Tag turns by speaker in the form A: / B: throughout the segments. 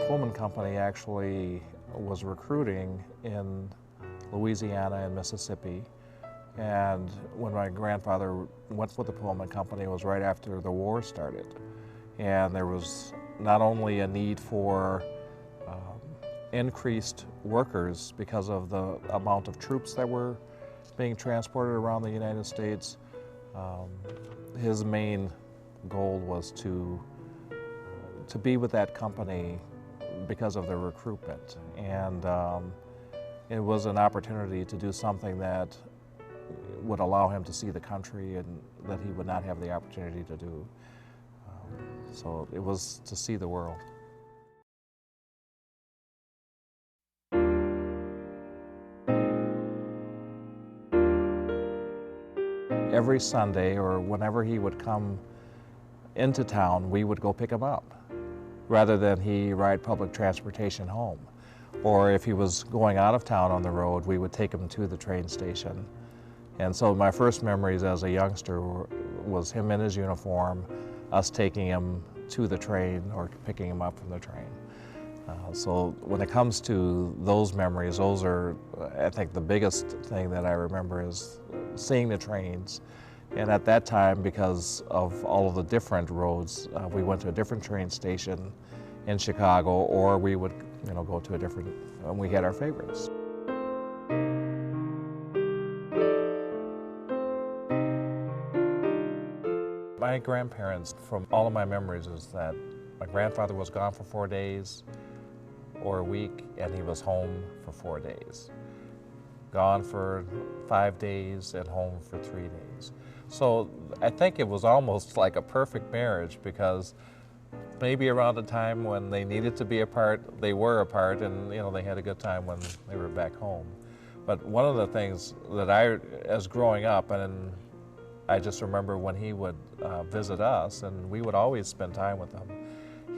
A: Pullman company actually was recruiting in Louisiana and Mississippi. And when my grandfather went with the Pullman company, it was right after the war started. And there was not only a need for increased workers because of the amount of troops that were being transported around the United States. His main goal was to be with that company because of their recruitment. And it was an opportunity to do something that would allow him to see the country and that he would not have the opportunity to do. So it was to see the world. Every Sunday, or whenever he would come into town, we would go pick him up, rather than he ride public transportation home. Or if he was going out of town on the road, we would take him to the train station. And so my first memories as a youngster was him in his uniform, us taking him to the train or picking him up from the train. So when it comes to those memories, those are, I think, the biggest thing that I remember is seeing the trains. And at that time, because of all of the different roads, we went to a different train station in Chicago, or we would, go to a different, and we had our favorites. My grandparents, from all of my memories, is that my grandfather was gone for 4 days or a week, and he was home for 4 days. Gone for 5 days and home for 3 days. So I think it was almost like a perfect marriage, because maybe around the time when they needed to be apart, they were apart, and they had a good time when they were back home. But one of the things that as growing up, and I just remember when he would visit us, and we would always spend time with him,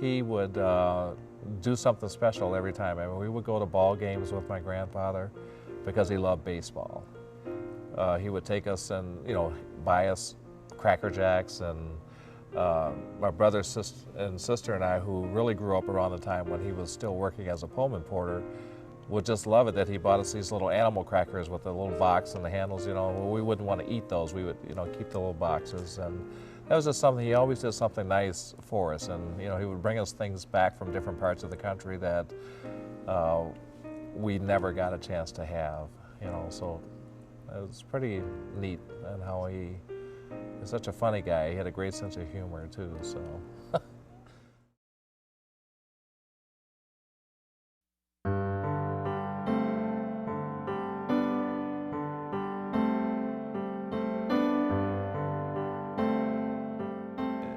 A: he would do something special every time. I mean, we would go to ball games with my grandfather because he loved baseball. He would take us and buy us Cracker Jacks, and my brother and sister and I, who really grew up around the time when he was still working as a Pullman porter, would just love it that he bought us these little animal crackers with the little box and the handles. We wouldn't want to eat those. We would keep the little boxes, and that was just something. He always did something nice for us, and he would bring us things back from different parts of the country that we never got a chance to have. So it was pretty neat, and how he is such a funny guy. He had a great sense of humor too. So.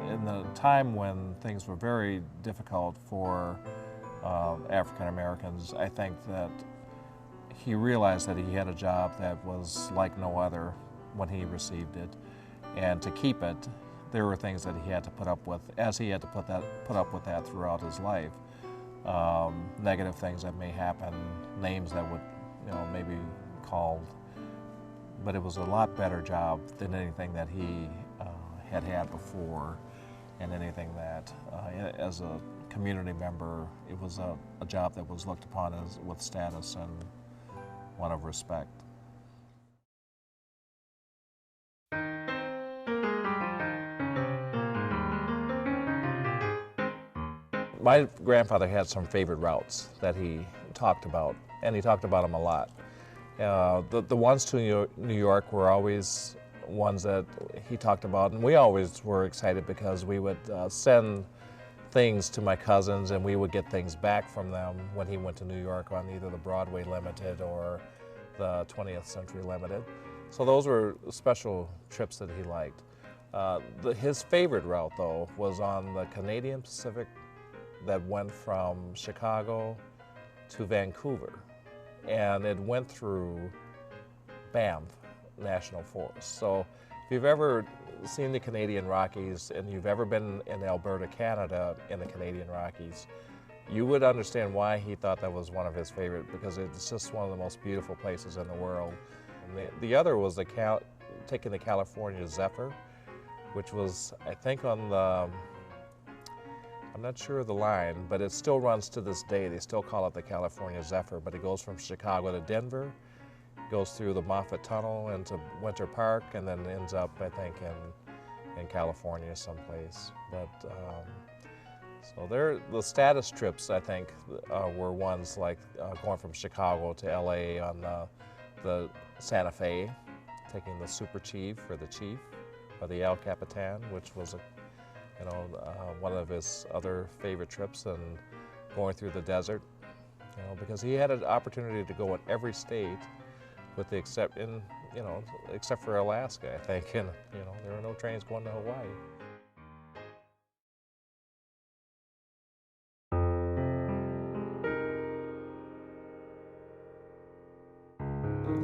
A: In the time when things were very difficult for African Americans, I think that he realized that he had a job that was like no other when he received it, and to keep it, there were things that he had to put up with, as he had to put up with that throughout his life. Negative things that may happen, names that would maybe called, but it was a lot better job than anything that he had before, and anything that, as a community member, it was a job that was looked upon as with status and one of respect. My grandfather had some favorite routes that he talked about, and he talked about them a lot. The ones to New York were always ones that he talked about, and we always were excited because we would send things to my cousins, and we would get things back from them when he went to New York on either the Broadway Limited or the 20th Century Limited. So those were special trips that he liked. His favorite route, though, was on the Canadian Pacific that went from Chicago to Vancouver, and it went through Banff National Forest. So if you've ever seen the Canadian Rockies and you've ever been in Alberta, Canada, in the Canadian Rockies, you would understand why he thought that was one of his favorite, because it's just one of the most beautiful places in the world. And the other was taking the California Zephyr, which was, I think, on the I'm not sure of the line, but it still runs to this day. They still call it the California Zephyr, but it goes from Chicago to Denver, goes through the Moffett Tunnel into Winter Park, and then ends up, I think, in California someplace. But so the status trips, I think, were ones like going from Chicago to LA on the Santa Fe, taking the Super Chief or the Chief, or the El Capitan, which was one of his other favorite trips, and going through the desert, because he had an opportunity to go in every state, with the except for Alaska, I think, and there were no trains going to Hawaii.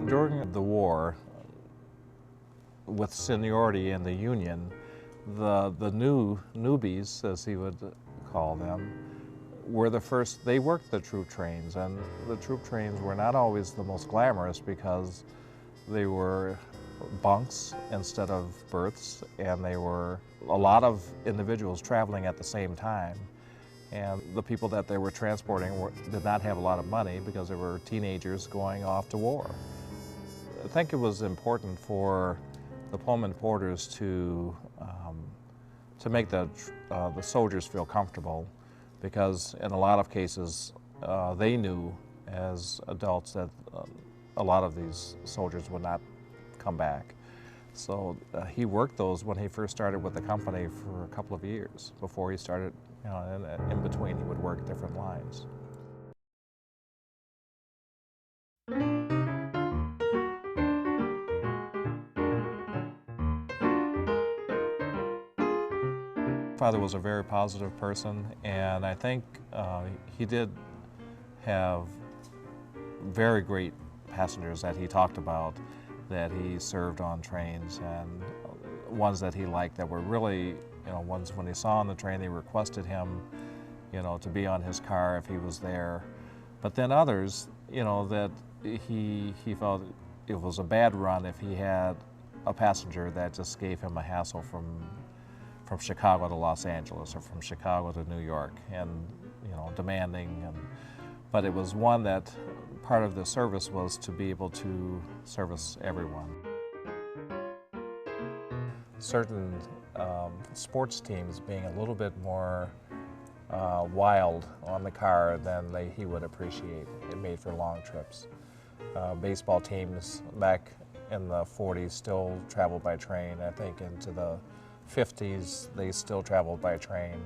A: During the war, with seniority in the Union, the newbies, as he would call them, were the first. They worked the troop trains, and the troop trains were not always the most glamorous because they were bunks instead of berths, and they were a lot of individuals traveling at the same time. And the people that they were transporting did not have a lot of money because they were teenagers going off to war. I think it was important for the Pullman porters to make the soldiers feel comfortable, because in a lot of cases they knew as adults that a lot of these soldiers would not come back. So he worked those when he first started with the company for a couple of years before he started, in between he would work different lines. Father was a very positive person, and I think he did have very great passengers that he talked about, that he served on trains, and ones that he liked that were really, ones when he saw on the train, they requested him, to be on his car if he was there. But then others, that he felt it was a bad run if he had a passenger that just gave him a hassle from Chicago to Los Angeles or from Chicago to New York, and demanding. But it was one that part of the service was to be able to service everyone. Certain sports teams being a little bit more wild on the car than he would appreciate. It made for long trips. Baseball teams back in the 40s still traveled by train. I think into the 50s they still traveled by train,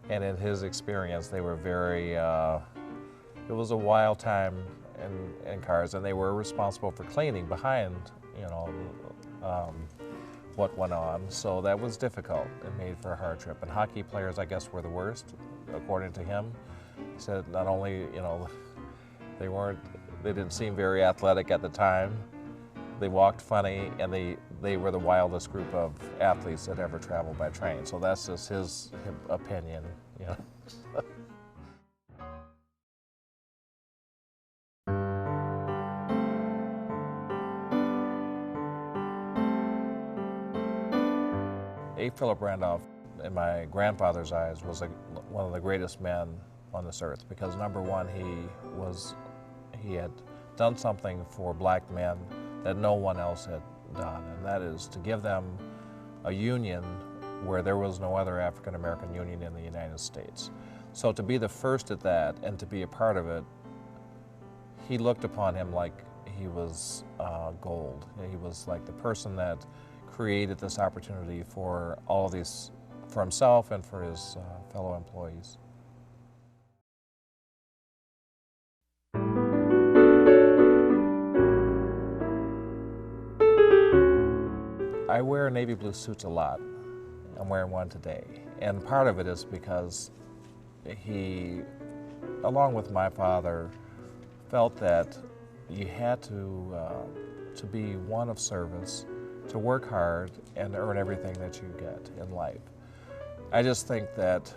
A: and in his experience they were very it was a wild time in cars, and they were responsible for cleaning behind what went on, so that was difficult. It made for a hard trip. And hockey players, I guess, were the worst, according to him. He said not only they didn't seem very athletic at the time, they walked funny, and they were the wildest group of athletes that ever traveled by train. So that's just his opinion. A. Philip Randolph, in my grandfather's eyes, was one of the greatest men on this earth, because number one, he had done something for black men that no one else had done, and that is to give them a union where there was no other African American union in the United States. So to be the first at that and to be a part of it, he looked upon him like he was gold. He was like the person that created this opportunity for all of these, for himself and for his fellow employees. I wear navy blue suits a lot. I'm wearing one today. And part of it is because he, along with my father, felt that you had to be one of service, to work hard and earn everything that you get in life. I just think that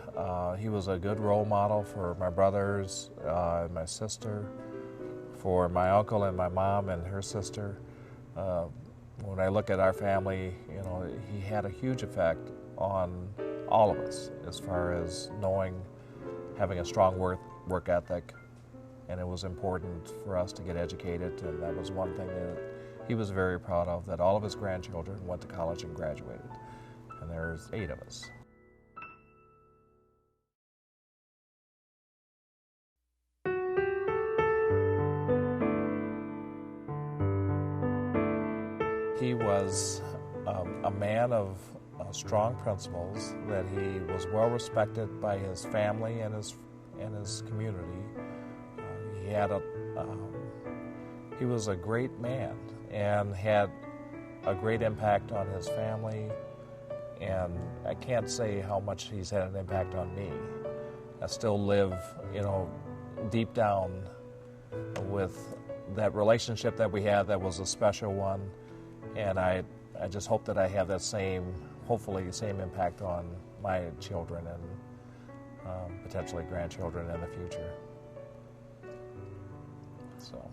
A: he was a good role model for my brothers and my sister, for my uncle and my mom and her sister. When I look at our family, he had a huge effect on all of us, as far as having a strong work ethic, and it was important for us to get educated, and that was one thing that he was very proud of, that all of his grandchildren went to college and graduated, and there's 8 of us. He was a man of strong principles, that he was well respected by his family and his community. He was a great man and had a great impact on his family, and I can't say how much he's had an impact on me. I still live, deep down with that relationship that we had. That was a special one, and I just hope that I have that hopefully same impact on my children and potentially grandchildren in the future. So.